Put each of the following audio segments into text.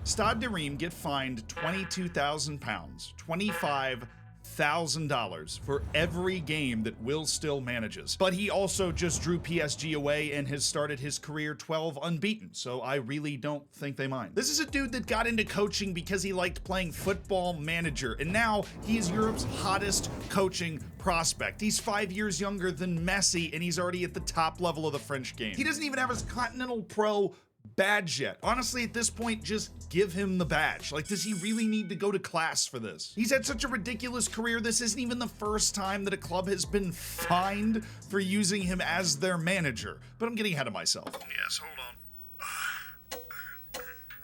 Stade de Reims get fined £22,000, $25,000 for every game that Will Still manages. But he also just drew PSG away and has started his career 12 unbeaten, so I really don't think they mind. This is a dude that got into coaching because he liked playing Football Manager, and now he is Europe's hottest coaching prospect. He's 5 years younger than Messi, and he's already at the top level of the French game. He doesn't even have his Continental Pro badge yet. Honestly, at this point, just give him the badge. Like, does he really need to go to class for this? He's had such a ridiculous career. This isn't even the first time that a club has been fined for using him as their manager. But I'm getting ahead of myself. Yes, hold on.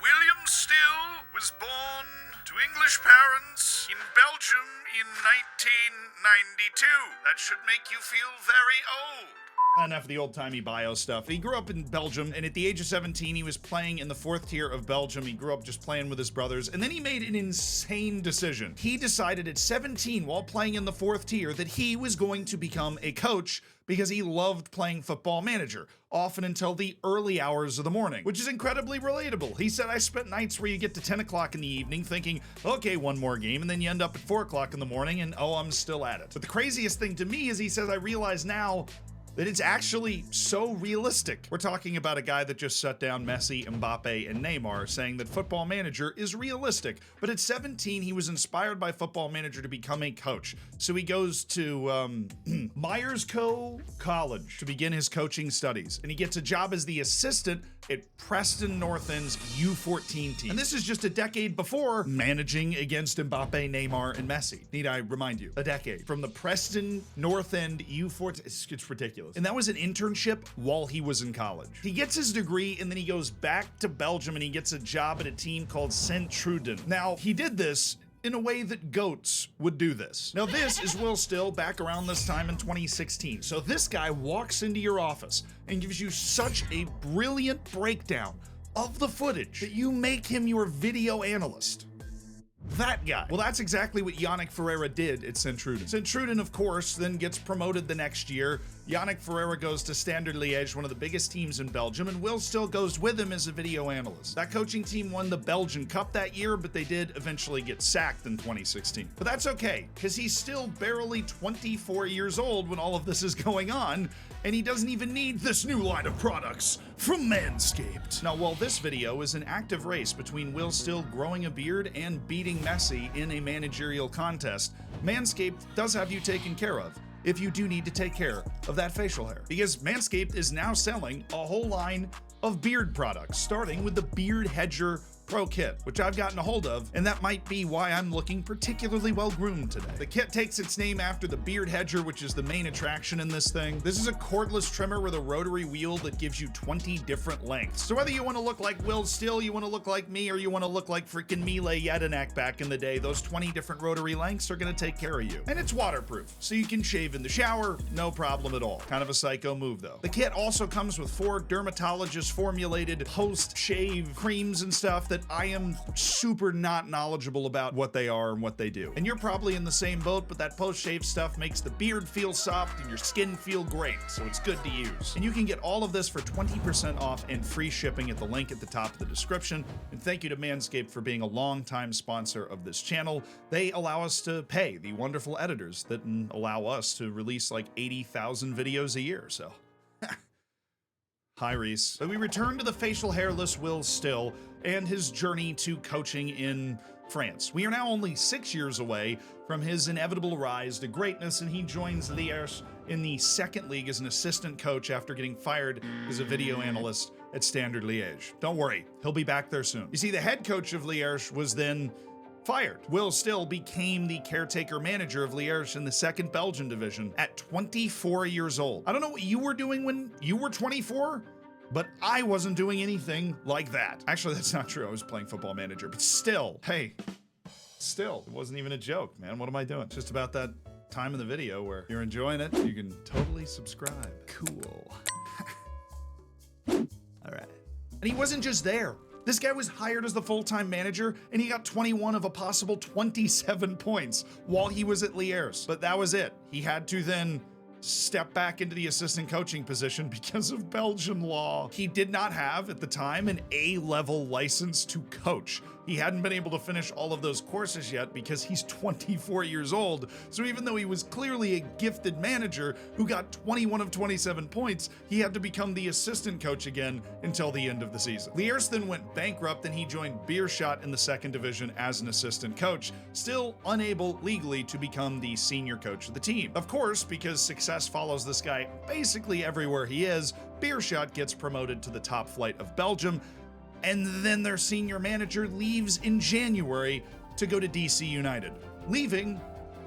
William Still was born to English parents in Belgium in 1992. That should make you feel very old. Enough of the old-timey bio stuff. He grew up in Belgium, and at the age of 17, he was playing in the 4th tier of Belgium. He grew up just playing with his brothers, and then he made an insane decision. He decided at 17, while playing in the 4th tier, that he was going to become a coach because he loved playing Football Manager, often until the early hours of the morning, which is incredibly relatable. He said, I spent nights where you get to 10 o'clock in the evening thinking, okay, one more game, and then you end up at 4 o'clock in the morning, and oh, I'm still at it. But the craziest thing to me is he says, I realize now that it's actually so realistic. We're talking about a guy that just shut down Messi, Mbappe, and Neymar, saying that Football Manager is realistic. But at 17, he was inspired by Football Manager to become a coach. So he goes to Myers Co. College to begin his coaching studies. And he gets a job as the assistant at Preston North End's U14 team. And this is just a decade before managing against Mbappe, Neymar, and Messi. Need I remind you? A decade. From the Preston North End U14, it's ridiculous. And that was an internship while he was in college. He gets his degree and then he goes back to Belgium and he gets a job at a team called Sint-Truiden. Now, he did this in a way that goats would do this. Now, this is Will Still back around this time in 2016. So this guy walks into your office and gives you such a brilliant breakdown of the footage that you make him your video analyst. That guy. Well, that's exactly what Yannick Ferreira did at Sint-Truiden. Sint-Truiden, of course, then gets promoted the next year. Yannick Ferreira goes to Standard Liège, one of the biggest teams in Belgium, and Will Still goes with him as a video analyst. That coaching team won the Belgian Cup that year, but they did eventually get sacked in 2016. But that's okay, because he's still barely 24 years old when all of this is going on, and he doesn't even need this new line of products from Manscaped. Now, while this video is an active race between Will Still growing a beard and beating Messi in a managerial contest, Manscaped does have you taken care of if you do need to take care of that facial hair. Because Manscaped is now selling a whole line of beard products, starting with the Beard Hedger Pro Kit, which I've gotten a hold of, and that might be why I'm looking particularly well groomed today. The kit takes its name after the Beard Hedger, which is the main attraction in this thing. This is a cordless trimmer with a rotary wheel that gives you 20 different lengths. So whether you want to look like Will Still, you want to look like me, or you want to look like freaking Mile Jedinak back in the day, those 20 different rotary lengths are going to take care of you. And it's waterproof, so you can shave in the shower, no problem at all. Kind of a psycho move though. The kit also comes with 4 dermatologist formulated post-shave creams and stuff that I am super not knowledgeable about what they are and what they do. And you're probably in the same boat, but that post-shave stuff makes the beard feel soft and your skin feel great, so it's good to use. And you can get all of this for 20% off and free shipping at the link at the top of the description. And thank you to Manscaped for being a longtime sponsor of this channel. They allow us to pay the wonderful editors that allow us to release like 80,000 videos a year, so. Hi, Reece. So we return to the facial hairless Will Still and his journey to coaching in France. We are now only 6 years away from his inevitable rise to greatness, and he joins Liège in the 2nd league as an assistant coach after getting fired as a video analyst at Standard Liège. Don't worry, he'll be back there soon. You see, the head coach of Liège was then fired. Will Still became the caretaker manager of Liège in the 2nd Belgian division at 24 years old. I don't know what you were doing when you were 24, but I wasn't doing anything like that. Actually, that's not true. I was playing Football Manager, but still, hey, still, it wasn't even a joke, man. What am I doing? It's just about that time in the video where you're enjoying it. You can totally subscribe. Cool. All right. And he wasn't just there. This guy was hired as the full-time manager, and he got 21 of a possible 27 points while he was at Liège. But that was it. He had to then step back into the assistant coaching position because of Belgian law. He did not have, at the time, an A-level license to coach. He hadn't been able to finish all of those courses yet because he's 24 years old. So even though he was clearly a gifted manager who got 21 of 27 points, he had to become the assistant coach again until the end of the season. Liège then went bankrupt and he joined Beerschot in the second division as an assistant coach, still unable legally to become the senior coach of the team. Of course, because success follows this guy basically everywhere he is, Beerschot gets promoted to the top flight of Belgium, and then their senior manager leaves in January to go to DC United, leaving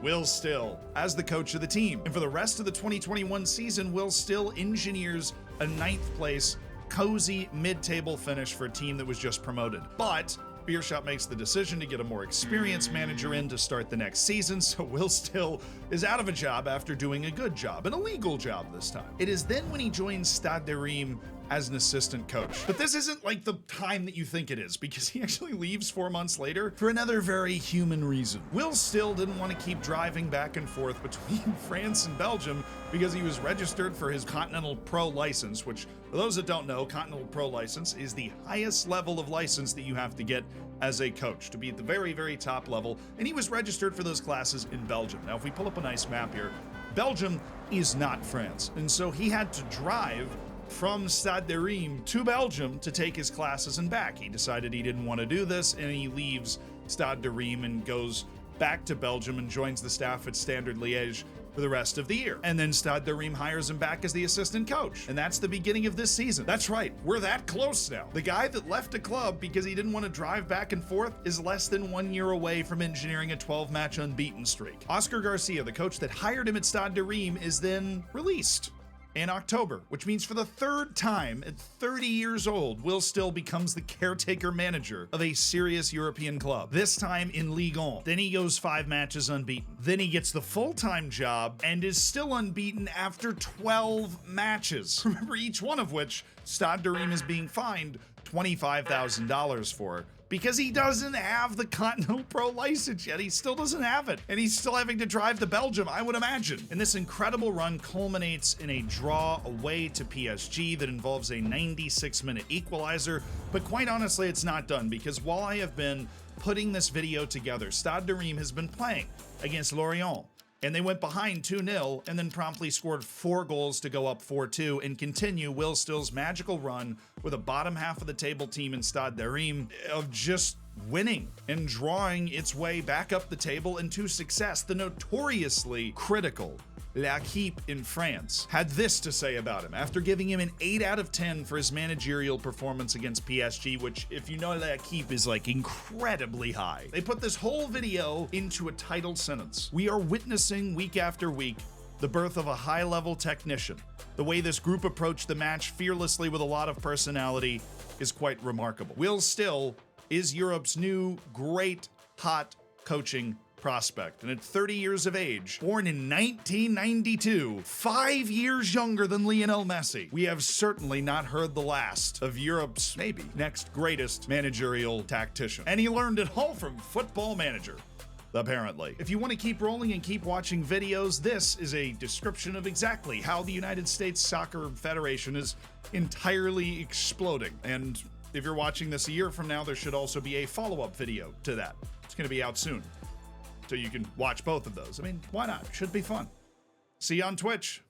Will Still as the coach of the team. And for the rest of the 2021 season, Will Still engineers a 9th place, cozy mid-table finish for a team that was just promoted. But Beerschot makes the decision to get a more experienced manager in to start the next season, so Will Still is out of a job after doing a good job, an illegal job this time. It is then when he joins Stade de Reims as an assistant coach. But this isn't like the time that you think it is, because he actually leaves 4 months later for another very human reason. Will Still didn't want to keep driving back and forth between France and Belgium because he was registered for his Continental Pro license, which, for those that don't know, Continental Pro license is the highest level of license that you have to get as a coach, to be at the very, very top level, and he was registered for those classes in Belgium. Now, if we pull up a nice map here, Belgium is not France, and so he had to drive from Stade de Reims to Belgium to take his classes and back. He decided he didn't want to do this, and he leaves Stade de Reims and goes back to Belgium and joins the staff at Standard Liège for the rest of the year. And then Stade de Reims hires him back as the assistant coach. And that's the beginning of this season. That's right, we're that close now. The guy that left a club because he didn't want to drive back and forth is less than 1 year away from engineering a 12-match unbeaten streak. Oscar Garcia, the coach that hired him at Stade de Reims, is then released in October, which means for the 3rd time at 30 years old, Will Still becomes the caretaker manager of a serious European club, this time in Ligue 1. Then he goes 5 matches unbeaten. Then he gets the full-time job and is still unbeaten after 12 matches. Remember, each one of which Stade de Reims is being fined $25,000 for, because he doesn't have the Continental Pro license yet. He still doesn't have it. And he's still having to drive to Belgium, I would imagine. And this incredible run culminates in a draw away to PSG that involves a 96-minute equalizer. But quite honestly, it's not done, because while I have been putting this video together, Stade de Reims has been playing against Lorient, and they went behind 2-0 and then promptly scored 4 goals to go up 4-2 and continue Will Still's magical run with a bottom half of the table team in Stade de Reims of just winning and drawing its way back up the table into success. The notoriously critical L'Équipe in France had this to say about him after giving him an 8 out of 10 for his managerial performance against PSG, which, if you know L'Équipe, is like incredibly high. They put this whole video into a titled sentence. We are witnessing week after week the birth of a high-level technician. The way this group approached the match fearlessly with a lot of personality is quite remarkable. Will Still is Europe's new great hot coaching prospect, and at 30 years of age, born in 1992, 5 years younger than Lionel Messi, we have certainly not heard the last of Europe's maybe next greatest managerial tactician. And he learned it all from Football Manager, apparently. If you want to keep rolling and keep watching videos, this is a description of exactly how the United States Soccer Federation is entirely exploding. And if you're watching this a year from now, there should also be a follow-up video to that. It's going to be out soon, so you can watch both of those. I mean, why not? Should be fun. See you on Twitch.